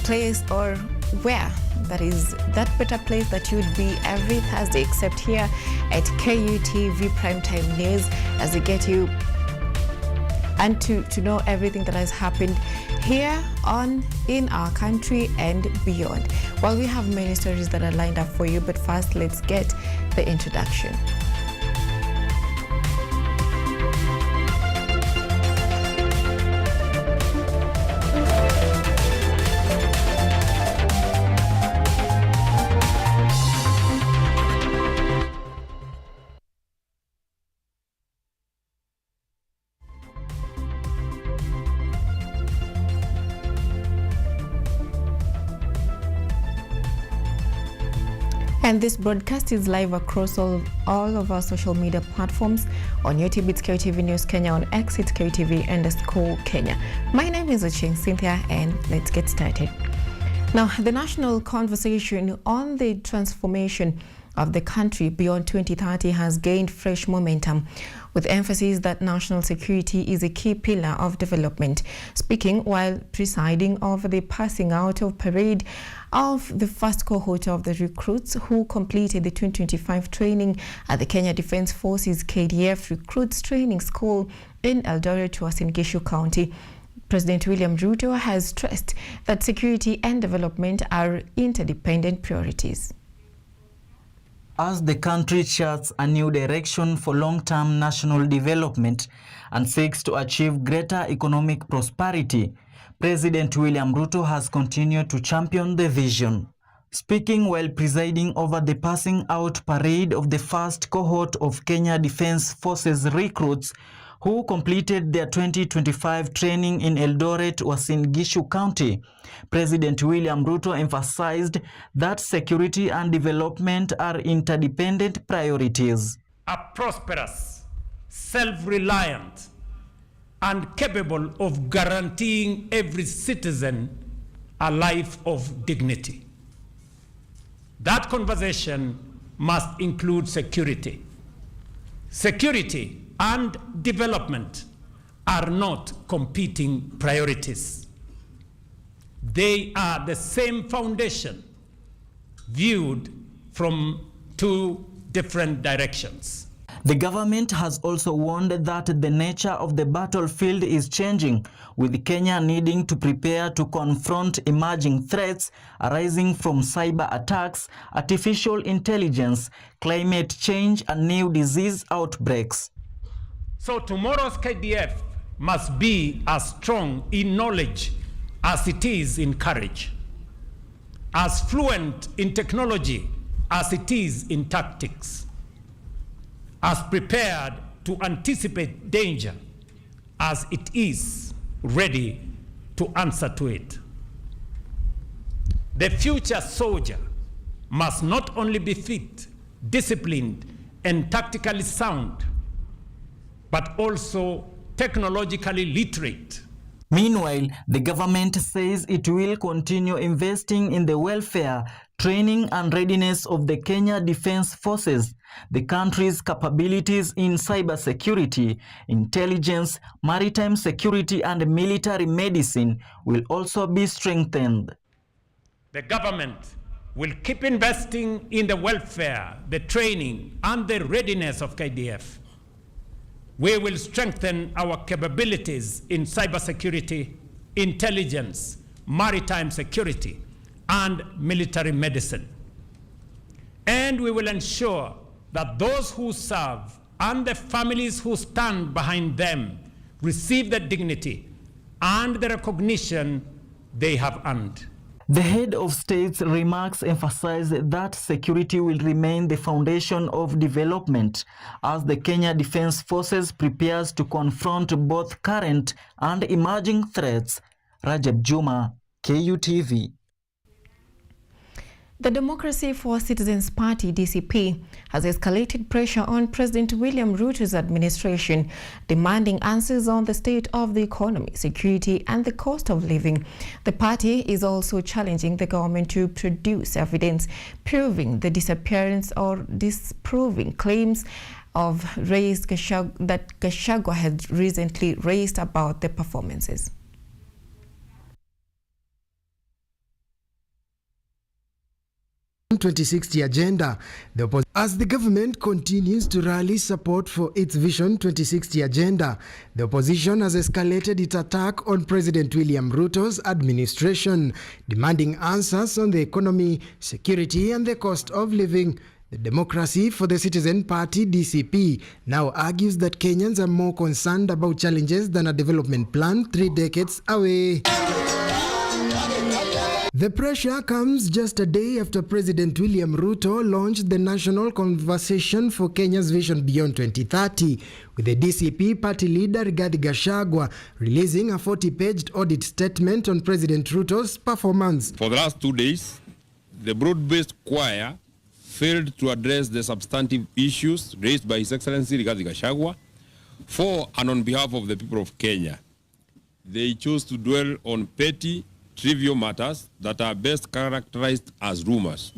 place or where that better place that you would be every Thursday, except here at KUTV Primetime News, as we get you and to know everything that has happened here in our country and beyond. Well, we have many stories that are lined up for you, but first let's get the introduction. And this broadcast is live across all of our social media platforms. On YouTube, it's KUTV News Kenya. On X, it's KUTV_Kenya. My name is Ochieng, Cynthia, and let's get started. Now, the national conversation on the transformation of the country beyond 2030 has gained fresh momentum, with emphasis that national security is a key pillar of development. Speaking while presiding over the passing out of parade of the first cohort of the recruits who completed the 2025 training at the Kenya Defence Forces KDF Recruits Training School in Eldoret, Uasin Gishu County, President William Ruto has stressed that security and development are interdependent priorities. As the country charts a new direction for long-term national development and seeks to achieve greater economic prosperity, President William Ruto has continued to champion the vision. Speaking while presiding over the passing out parade of the first cohort of Kenya Defence Forces recruits who completed their 2025 training in Eldoret, Uasin Gishu County, President William Ruto emphasized that security and development are interdependent priorities. A prosperous, self-reliant, and capable of guaranteeing every citizen a life of dignity. That conversation must include security. Security and development are not competing priorities. They are the same foundation, viewed from two different directions. The government has also warned that the nature of the battlefield is changing, with Kenya needing to prepare to confront emerging threats arising from cyber attacks, artificial intelligence, climate change, and new disease outbreaks. So tomorrow's KDF must be as strong in knowledge as it is in courage, as fluent in technology as it is in tactics, as prepared to anticipate danger as it is ready to answer to it. The future soldier must not only be fit, disciplined, and tactically sound, but also technologically literate. Meanwhile, the government says it will continue investing in the welfare, training, and readiness of the Kenya Defence Forces. The country's capabilities in cybersecurity, intelligence, maritime security, and military medicine will also be strengthened. The government will keep investing in the welfare, the training, and the readiness of KDF. We will strengthen our capabilities in cybersecurity, intelligence, maritime security, and military medicine. And we will ensure that those who serve and the families who stand behind them receive the dignity and the recognition they have earned. The head of state's remarks emphasize that security will remain the foundation of development as the Kenya Defence Forces prepares to confront both current and emerging threats. Rajab Juma, KUTV. The Democracy for Citizens Party, DCP, has escalated pressure on President William Ruto's administration, demanding answers on the state of the economy, security, and the cost of living. The party is also challenging the government to produce evidence proving the disappearance or disproving claims of that Gachagua had recently raised about the performances. 2060 agenda. As the government continues to rally support for its Vision 2060 agenda, the opposition has escalated its attack on President William Ruto's administration, demanding answers on the economy, security, and the cost of living. The Democracy for the Citizen Party, DCP, now argues that Kenyans are more concerned about challenges than a development plan 3 decades away. The pressure comes just a day after President William Ruto launched the National Conversation for Kenya's Vision Beyond 2030, with the DCP party leader Rigathi Gachagua releasing a 40-page audit statement on President Ruto's performance. For the last 2 days, the broad-based choir failed to address the substantive issues raised by His Excellency Rigathi Gachagua for and on behalf of the people of Kenya. They chose to dwell on petty, trivial matters that are best characterized as rumors.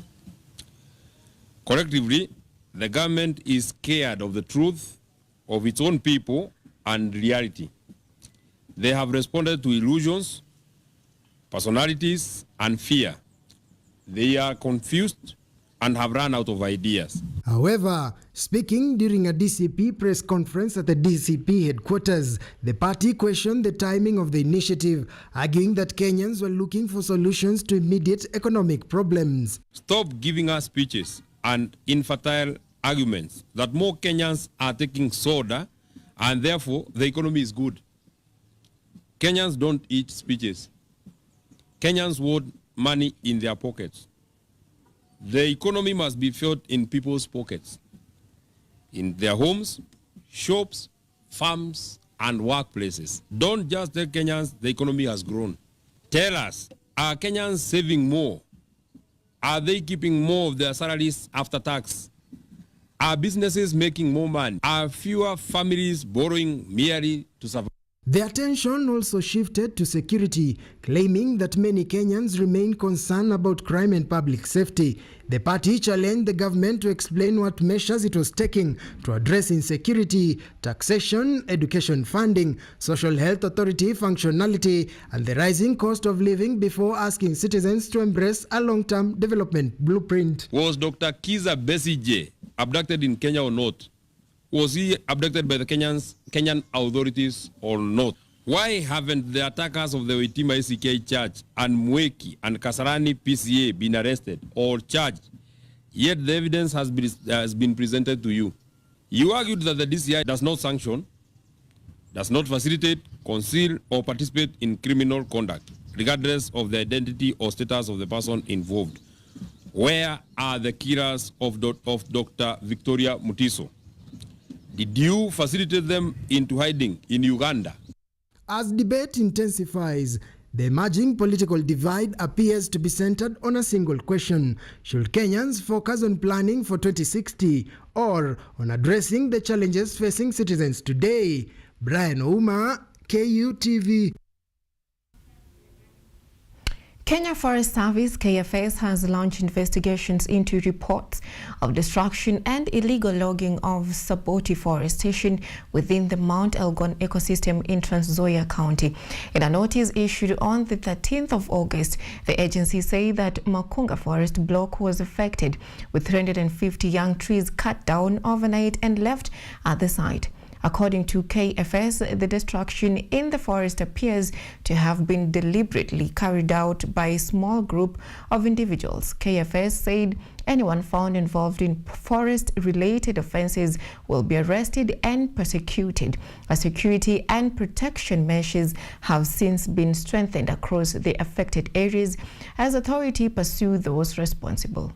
Collectively, the government is scared of the truth of its own people and reality. They have responded to illusions, personalities, and fear. They are confused and have run out of ideas. However, speaking during a DCP press conference at the DCP headquarters, the party questioned the timing of the initiative, arguing that Kenyans were looking for solutions to immediate economic problems. Stop giving us speeches and infertile arguments that more Kenyans are taking soda and therefore the economy is good. Kenyans don't eat speeches. Kenyans want money in their pockets. The economy must be felt in people's pockets, in their homes, shops, farms, and workplaces. Don't just tell Kenyans the economy has grown. Tell us, are Kenyans saving more? Are they keeping more of their salaries after tax? Are businesses making more money? Are fewer families borrowing merely to survive? The attention also shifted to security, claiming that many Kenyans remain concerned about crime and public safety. The party challenged the government to explain what measures it was taking to address insecurity, taxation, education funding, social health authority functionality, and the rising cost of living before asking citizens to embrace a long-term development blueprint. Was Dr. Kiza Besigye abducted in Kenya or not? Was he abducted by the Kenyan authorities or not? Why haven't the attackers of the Waitima ACK Church and Mweki and Kasarani PCA been arrested or charged? Yet the evidence has been presented to you. You argued that the DCI does not sanction, does not facilitate, conceal, or participate in criminal conduct, regardless of the identity or status of the person involved. Where are the killers of Dr. Victoria Mutiso? Did you facilitate them into hiding in Uganda? As debate intensifies, the emerging political divide appears to be centered on a single question. Should Kenyans focus on planning for 2060 or on addressing the challenges facing citizens today? Brian Ouma, KUTV. Kenya Forest Service KFS has launched investigations into reports of destruction and illegal logging of sub-deforestation within the Mount Elgon ecosystem in Trans Nzoia County. In a notice issued on the 13th of August, the agency said that Makunga Forest Block was affected, with 350 young trees cut down overnight and left at the site. According to KFS, the destruction in the forest appears to have been deliberately carried out by a small group of individuals. KFS said anyone found involved in forest-related offences will be arrested and prosecuted. Security and protection measures have since been strengthened across the affected areas as authorities pursue those responsible.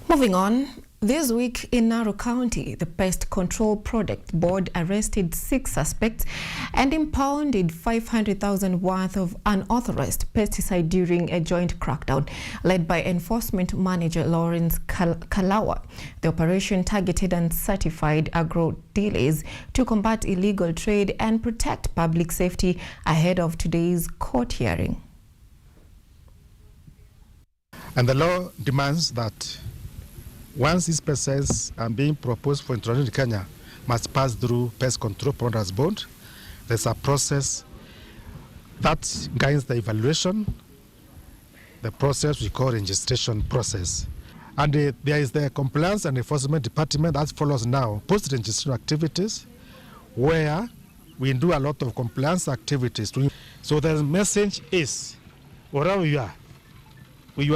Moving on, this week in Narok County, the Pest Control Product Board arrested 6 suspects and impounded 500,000 worth of unauthorized pesticide during a joint crackdown led by Enforcement Manager Lawrence Kalawa. The operation targeted uncertified agro dealers to combat illegal trade and protect public safety ahead of today's court hearing. And the law demands that once these pesticides are being proposed for introduction in Kenya, must pass through Pest Control Promoters Board. There's a process that guides the evaluation, the process we call registration process. And there is the Compliance and Enforcement Department that follows now post-registration activities, where we do a lot of compliance activities. So the message is, wherever you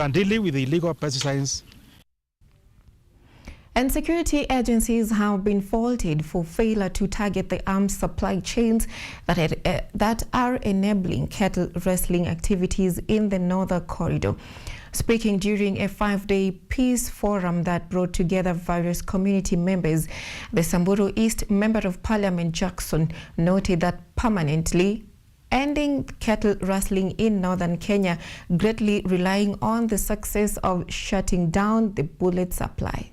are dealing with illegal pesticides. And security agencies have been faulted for failure to target the arms supply chains that are enabling cattle rustling activities in the Northern Corridor. Speaking during a 5-day peace forum that brought together various community members, the Samburu East Member of Parliament Jackson noted that permanently ending cattle rustling in northern Kenya greatly relying on the success of shutting down the bullet supply.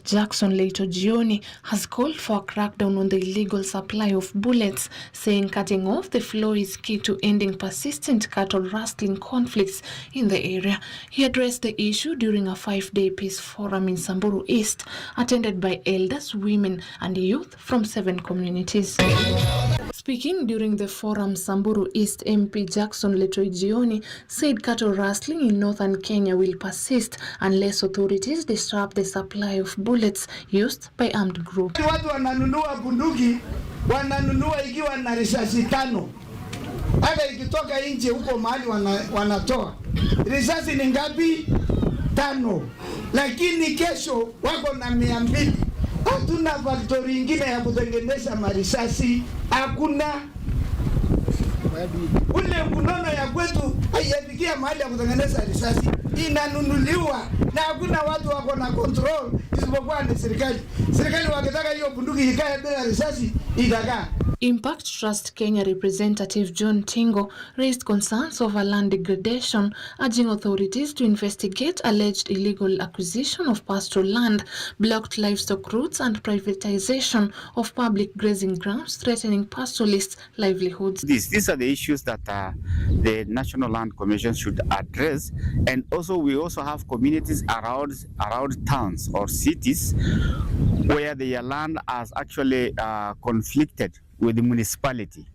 Jackson later Gioni has called for a crackdown on the illegal supply of bullets, saying cutting off the flow is key to ending persistent cattle rustling conflicts in the area. He addressed the issue during a 5-day peace forum in Samburu East, attended by elders, women and youth from 7 communities. Speaking during the forum, Samburu East MP Jackson Letoi Gioni said cattle rustling in northern Kenya will persist unless authorities disrupt the supply of bullets used by armed groups. Watu wananunua bunduki, wananunua ikiwa na risasi 5. Hata ikitoka nje huko mahali wanatoa. Risasi ni ngapi? 5. Lakini kesho wako na 200. Hatuna factory ingine ya kutengeneza marisasi, hakuna. Ule mkono ya kwetu haijafikia mahali ya kutengeneza risasi, inanunuliwa na hakuna watu wako na control isipokuwa ni serikali. Serikali wakitaka hiyo bunduki ikae bila risasi itakaa. Impact Trust Kenya representative John Tingo raised concerns over land degradation, urging authorities to investigate alleged illegal acquisition of pastoral land, blocked livestock routes and privatization of public grazing grounds, threatening pastoralists' livelihoods. These are the issues that the National Land Commission should address, and also we also have communities around towns or cities where their land has actually conflicted with the municipality.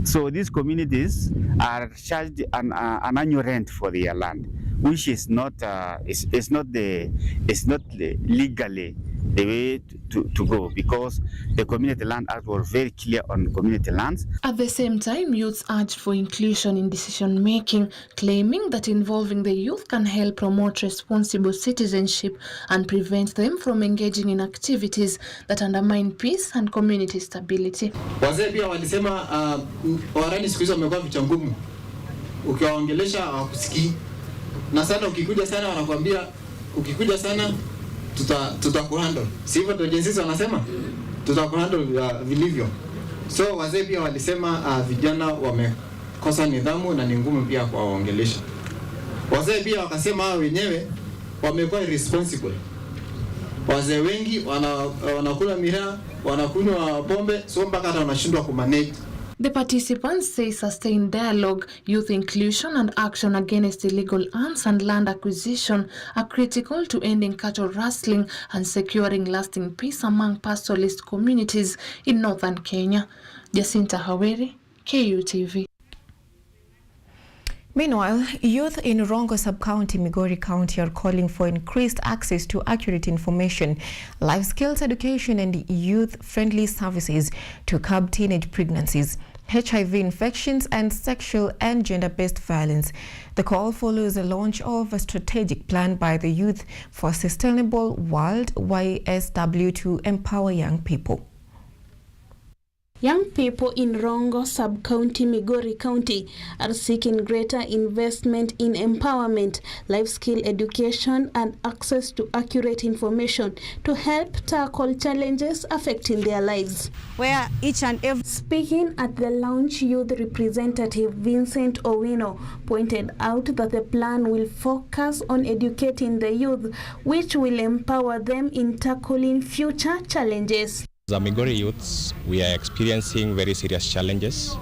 So these communities are charged an annual rent for their land, which is not legally the way to go, because the Community Land Act was very clear on community lands. At the same time, youths urged for inclusion in decision making, claiming that involving the youth can help promote responsible citizenship and prevent them from engaging in activities that undermine peace and community stability. Wazee pia walisema warani siku hizo wamekuwa vichwa ngumu. Ukiwaongelesha hawakusikii. Na sana ukikuja sana wanakuambia ukikuja sana tutakuhandle. Si hivyo ndio jinsi wanasema? Tutakuhandle vilivyo. So wazee pia walisema vijana wamekosa nidhamu na ni ngumu pia kuwaongelesha. Wazee pia wakasema wenyewe wamekuwa irresponsible. Wazee wengi wanakula miraa, wanakunywa pombe, so mpaka hata wanashindwa kumanage. The participants say sustained dialogue, youth inclusion and action against illegal arms and land acquisition are critical to ending cattle rustling and securing lasting peace among pastoralist communities in northern Kenya. Jacinta Haweri, KUTV. Meanwhile, youth in Rongo Sub-County, Migori County are calling for increased access to accurate information, life skills education and youth-friendly services to curb teenage pregnancies, HIV infections and sexual and gender-based violence. The call follows the launch of a strategic plan by the Youth for a Sustainable World YSW to empower young people. Young people in Rongo Sub-County, Migori County are seeking greater investment in empowerment, life skill education and access to accurate information to help tackle challenges affecting their lives. Where each and every... Speaking at the launch, youth representative Vincent Owino pointed out that the plan will focus on educating the youth, which will empower them in tackling future challenges. As Migori youths, we are experiencing very serious challenges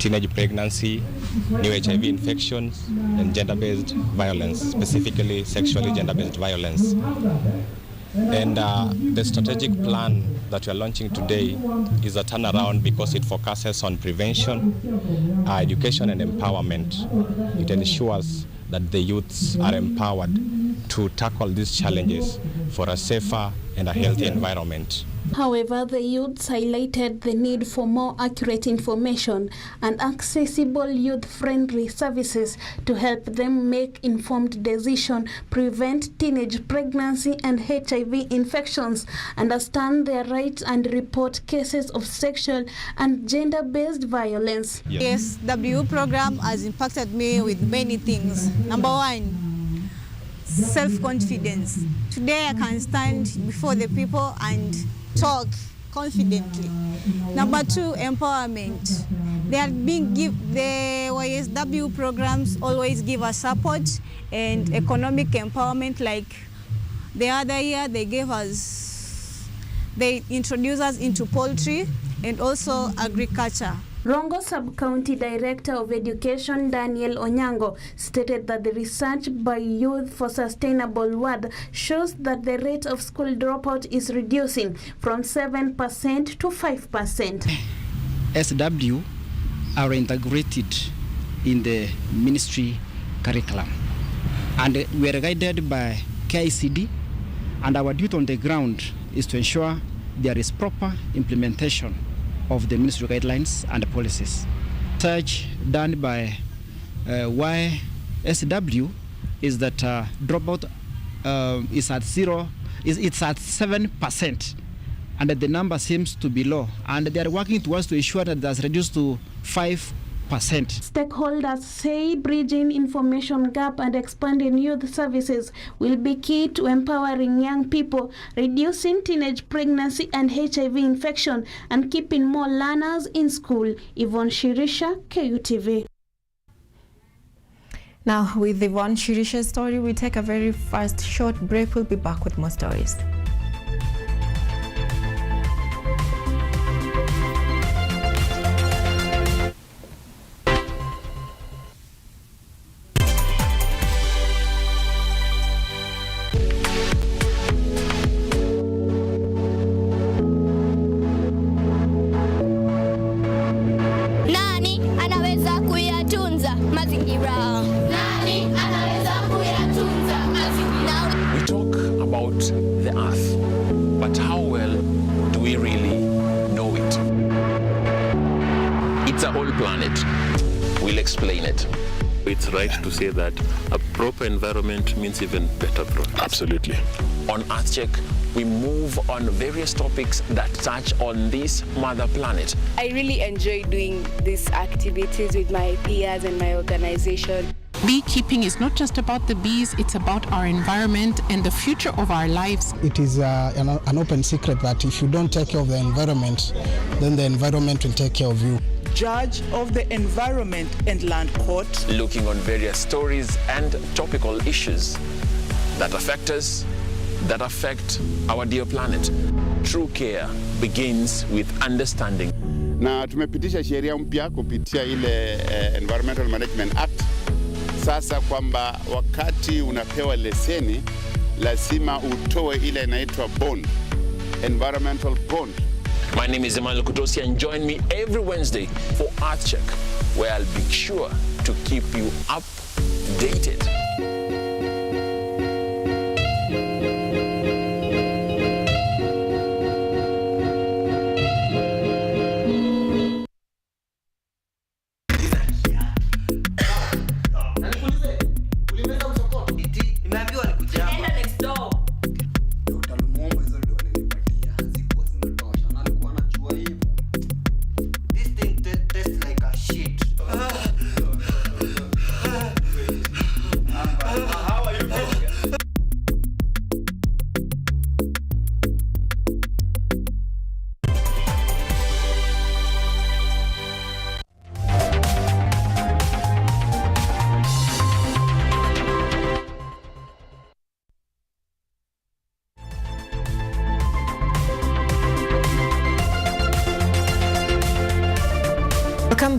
teenage pregnancy, new HIV infections, and gender-based violence, specifically sexually gender-based violence. And the strategic plan that we are launching today is a turnaround because it focuses on prevention, education, and empowerment. It ensures that the youths are empowered to tackle these challenges for a safer and a healthy environment. However, the youths highlighted the need for more accurate information and accessible youth-friendly services to help them make informed decisions, prevent teenage pregnancy and HIV infections, understand their rights, and report cases of sexual and gender-based violence. Yes, WU program has impacted me with many things. Number one, self-confidence. Today I can stand before the people and talk confidently. Number two, empowerment. The YSW programs always give us support and economic empowerment. Like the other year, they introduced us into poultry and also agriculture. Rongo Sub-County Director of Education Daniel Onyango stated that the research by Youth for Sustainable World shows that the rate of school dropout is reducing from 7% to 5%. SW are integrated in the ministry curriculum, and we are guided by KICD, and our duty on the ground is to ensure there is proper implementation of the ministry guidelines and policies. Research done by YSW is that dropout is at 7%, and the number seems to be low, and they are working towards to ensure that that's reduced to 5%. Stakeholders say bridging information gap and expanding youth services will be key to empowering young people, reducing teenage pregnancy and HIV infection, and keeping more learners in school. Yvonne Shirisha, KUTV. Now, with Yvonne Shirisha's story, we take a very fast short break. We'll be back with more stories. Right to say that a proper environment means even better product. Absolutely. On EarthCheck, we move on various topics that touch on this mother planet. I really enjoy doing these activities with my peers and my organization. Beekeeping is not just about the bees, it's about our environment and the future of our lives. It is an open secret that if you don't take care of the environment, then the environment will take care of you. Judge of the Environment and Land Court. Looking on various stories and topical issues that affect us, that affect our dear planet. True care begins with understanding. Na tumepitisha sheria mpya kupitia ile Environmental Management Act. Sasa kwamba wakati unapewa leseni lazima utoe ile inaitwa bond, environmental bond. My name is Emmanuel Kutosi, and join me every Wednesday for EarthCheck, where I'll be sure to keep you updated.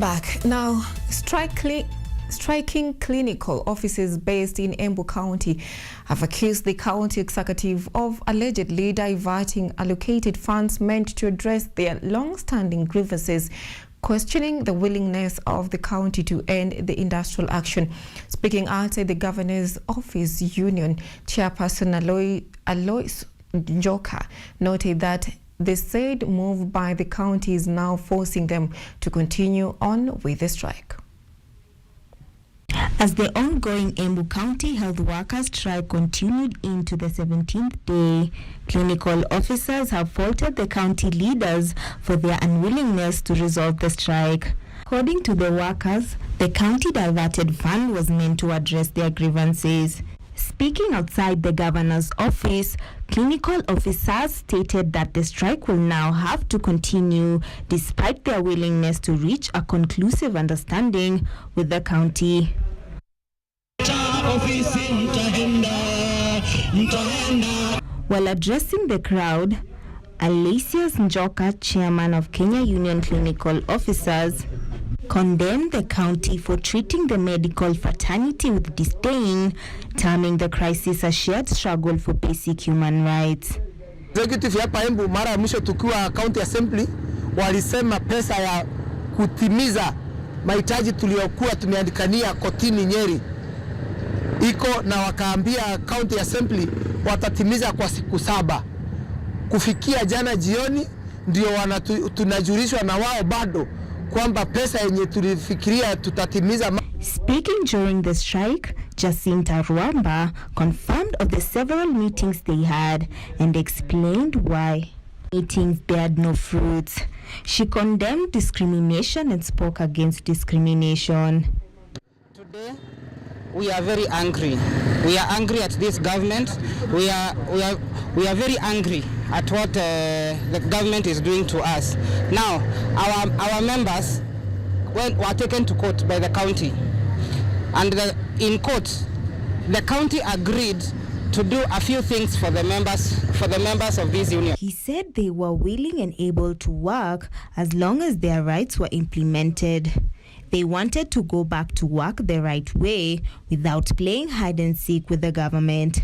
back. Now, striking clinical officers based in Embu County have accused the county executive of allegedly diverting allocated funds meant to address their long-standing grievances, questioning the willingness of the county to end the industrial action. Speaking outside the governor's office, Union Chairperson Alois Njoka noted that the said move by the county is now forcing them to continue on with the strike. As the ongoing Embu County health workers strike continued into the 17th day, clinical officers have faulted the county leaders for their unwillingness to resolve the strike. According to the workers, the county diverted fund was meant to address their grievances. Speaking outside the governor's office, clinical officers stated that the strike will now have to continue despite their willingness to reach a conclusive understanding with the county. While addressing the crowd, Aloysius Njoka, chairman of Kenya Union Clinical Officers, condemned the county for treating the medical fraternity with disdain, terming the crisis a shared struggle for basic human rights. Executive hapa Embu mara ya mwisho tukiwa county assembly walisema pesa ya kutimiza mahitaji tuliyokuwa tumeandikania kotini Nyeri iko, na wakaambia county assembly watatimiza kwa siku 7. Kufikia jana jioni ndio tunajulishwa na wao bado kwamba pesa yenye tulifikiria tutatimiza. Speaking during the strike, Jacinta Ruamba confirmed of the several meetings they had and explained why meetings bared no fruits. She condemned discrimination and spoke against discrimination. Today, we are very angry. We are angry at this government. We are very angry at what the government is doing to us. Now, our members were taken to court by the county, and in court, the county agreed to do a few things for the members of this union. He said they were willing and able to work as long as their rights were implemented. They wanted to go back to work the right way without playing hide and seek with the government.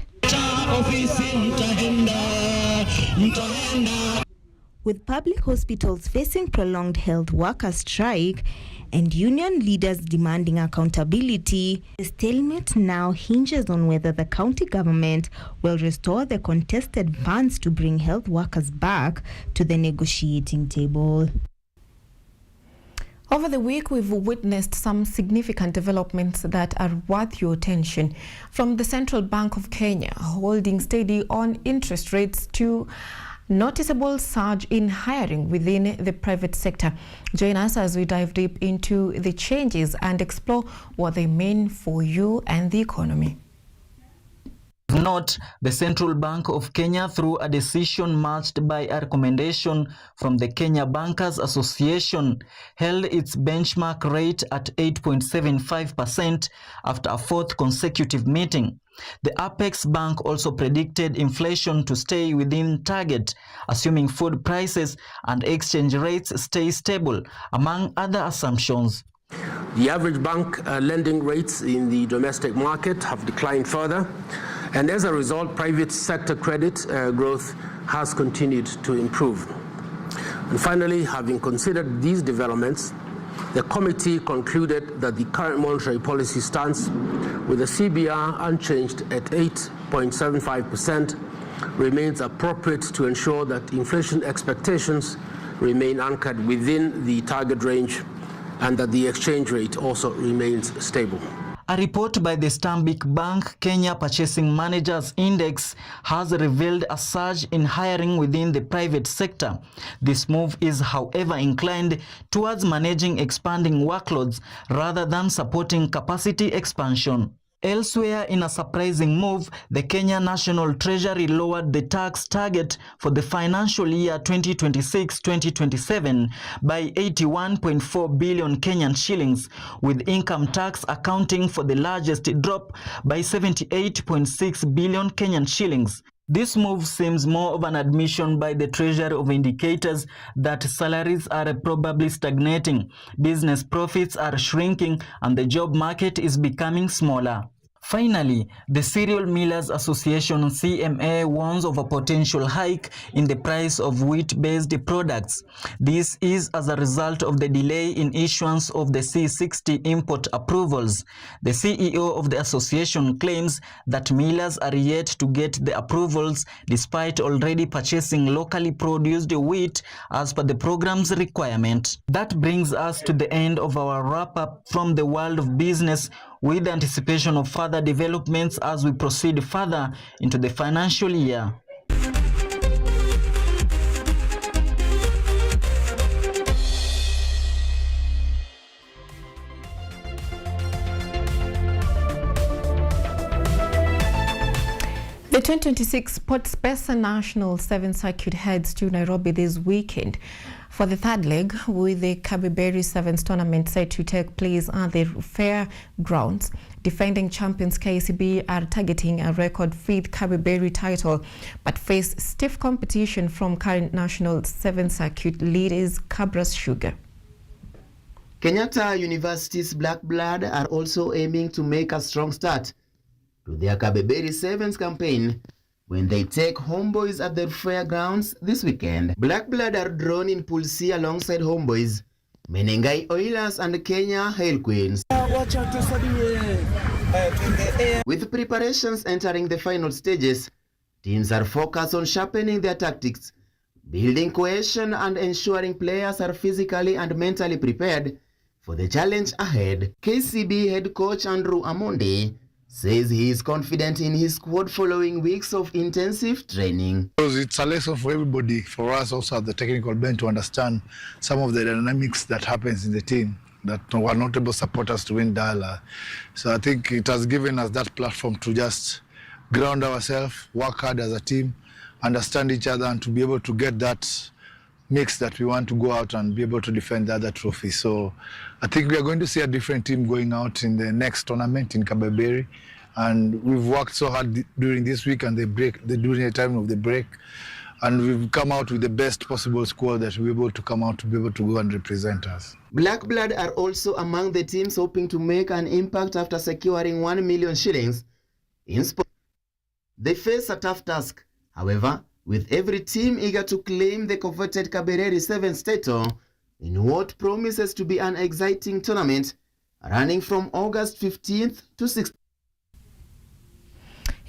With public hospitals facing prolonged health worker strike and union leaders demanding accountability, the stalemate now hinges on whether the county government will restore the contested funds to bring health workers back to the negotiating table. Over the week, we've witnessed some significant developments that are worth your attention. From the Central Bank of Kenya holding steady on interest rates to noticeable surge in hiring within the private sector. Join us as we dive deep into the changes and explore what they mean for you and the economy. Note, the Central Bank of Kenya, through a decision matched by a recommendation from the Kenya Bankers Association, held its benchmark rate at 8.75% after a 4th consecutive meeting. The Apex Bank also predicted inflation to stay within target, assuming food prices and exchange rates stay stable, among other assumptions. The average bank lending rates in the domestic market have declined further, and as a result, private sector credit growth has continued to improve. And finally, having considered these developments, the committee concluded that the current monetary policy stance, with the CBR unchanged at 8.75%, remains appropriate to ensure that inflation expectations remain anchored within the target range and that the exchange rate also remains stable. A report by the Stanbic Bank Kenya Purchasing Managers Index has revealed a surge in hiring within the private sector. This move is, however, inclined towards managing expanding workloads rather than supporting capacity expansion. Elsewhere, in a surprising move, the Kenya National Treasury lowered the tax target for the financial year 2026-2027 by 81.4 billion Kenyan shillings, with income tax accounting for the largest drop by 78.6 billion Kenyan shillings. This move seems more of an admission by the Treasury of indicators that salaries are probably stagnating, business profits are shrinking, and the job market is becoming smaller. Finally, the Cereal Millers Association CMA warns of a potential hike in the price of wheat-based products. This is as a result of the delay in issuance of the C60 import approvals. The CEO of the association claims that millers are yet to get the approvals despite already purchasing locally produced wheat as per the program's requirement. That brings us to the end of our wrap-up from the world of business, with anticipation of further developments as we proceed further into the financial year. The 2026 Sportspesa National 7th Circuit heads to Nairobi this weekend for the third leg, with the Kabiberi Sevens tournament set to take place at the fairgrounds. Defending champions KCB are targeting a record 5th Kabiberi title, but face stiff competition from current national 7th Circuit leaders Cabras Sugar. Kenyatta University's Black Blood are also aiming to make a strong start to their Kabiberi Sevens campaign when they take Homeboys at the fairgrounds this weekend. Black Blood are drawn in Pool C alongside Homeboys, Menengai Oilers and Kenya Hail Queens. With preparations entering the final stages, teams are focused on sharpening their tactics, building cohesion and ensuring players are physically and mentally prepared for the challenge ahead. KCB head coach Andrew Amonde says he is confident in his squad following weeks of intensive training. It's a lesson for everybody, for us also at the technical bench, to understand some of the dynamics that happens in the team that were not able to support us to win Dala. So I think it has given us that platform to just ground ourselves, work hard as a team, understand each other, and to be able to get that mix that we want to go out and be able to defend the other trophy. So I think we are going to see a different team going out in the next tournament in Kabiberi, and we've worked so hard during this week and during the time of the break, and we've come out with the best possible squad that we're able to come out to be able to go and represent us. Black Blood are also among the teams hoping to make an impact after securing 1 million shillings in sport. They face a tough task, however, with every team eager to claim the coveted Kabiberi Sevens title in what promises to be an exciting tournament running from August 15th to 16th.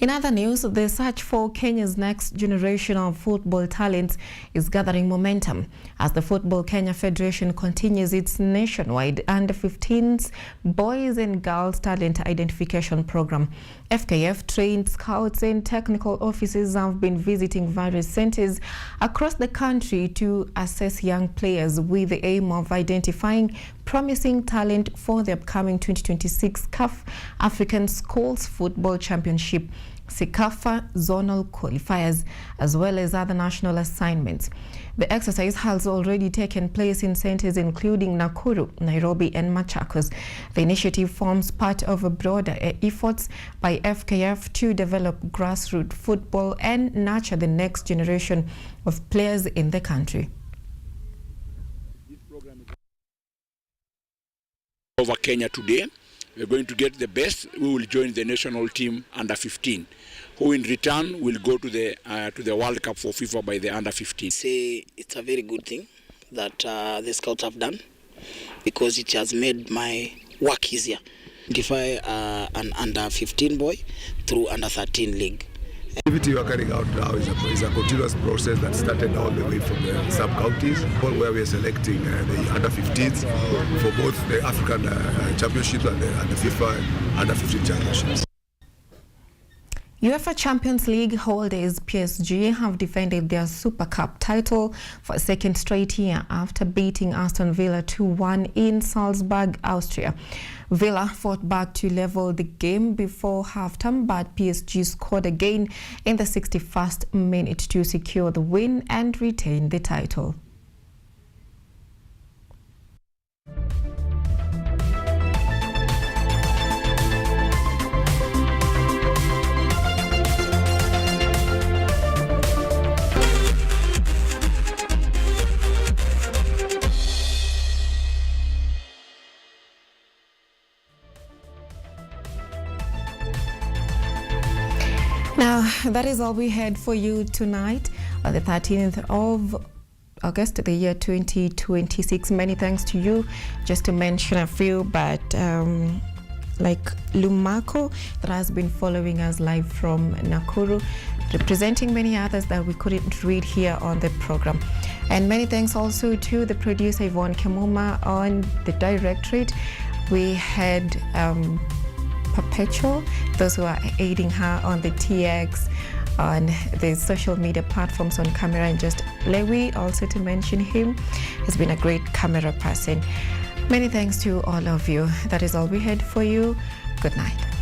In other news, the search for Kenya's next generation of football talents is gathering momentum as the Football Kenya Federation continues its nationwide under-15s boys and girls talent identification program. FKF trained scouts and technical officers have been visiting various centers across the country to assess young players with the aim of identifying promising talent for the upcoming 2026 CAF African Schools Football Championship SECAFA zonal qualifiers, as well as other national assignments. The exercise has already taken place in centers including Nakuru, Nairobi and Machakos. The initiative forms part of a broader efforts by FKF to develop grassroots football and nurture the next generation of players in the country. Over Kenya today, we're going to get the best. We will join the national team under 15, who in return will go to the World Cup for FIFA by the under 15. Say it's a very good thing that the scouts have done, because it has made my work easier. Identify an under 15 boy through under 13 league. The activity we are carrying out now is a continuous process that started all the way from the sub-counties, where we are selecting the under-15s for both the African Championships and the FIFA under-15 Championships. UEFA Champions League holders PSG have defended their Super Cup title for a second straight year after beating Aston Villa 2-1 in Salzburg, Austria. Villa fought back to level the game before halftime, but PSG scored again in the 61st minute to secure the win and retain the title. Now, that is all we had for you tonight on the 13th of August, the year 2026. Many thanks to you. Just to mention a few, but like Lumako, that has been following us live from Nakuru, representing many others that we couldn't read here on the program. And many thanks also to the producer Yvonne Kemuma on the directorate. We had Perpetual, those who are aiding her on the TX, on the social media platforms on camera, and just Lewi, also to mention him, has been a great camera person. Many thanks to all of you. That is all we had for you. Good night.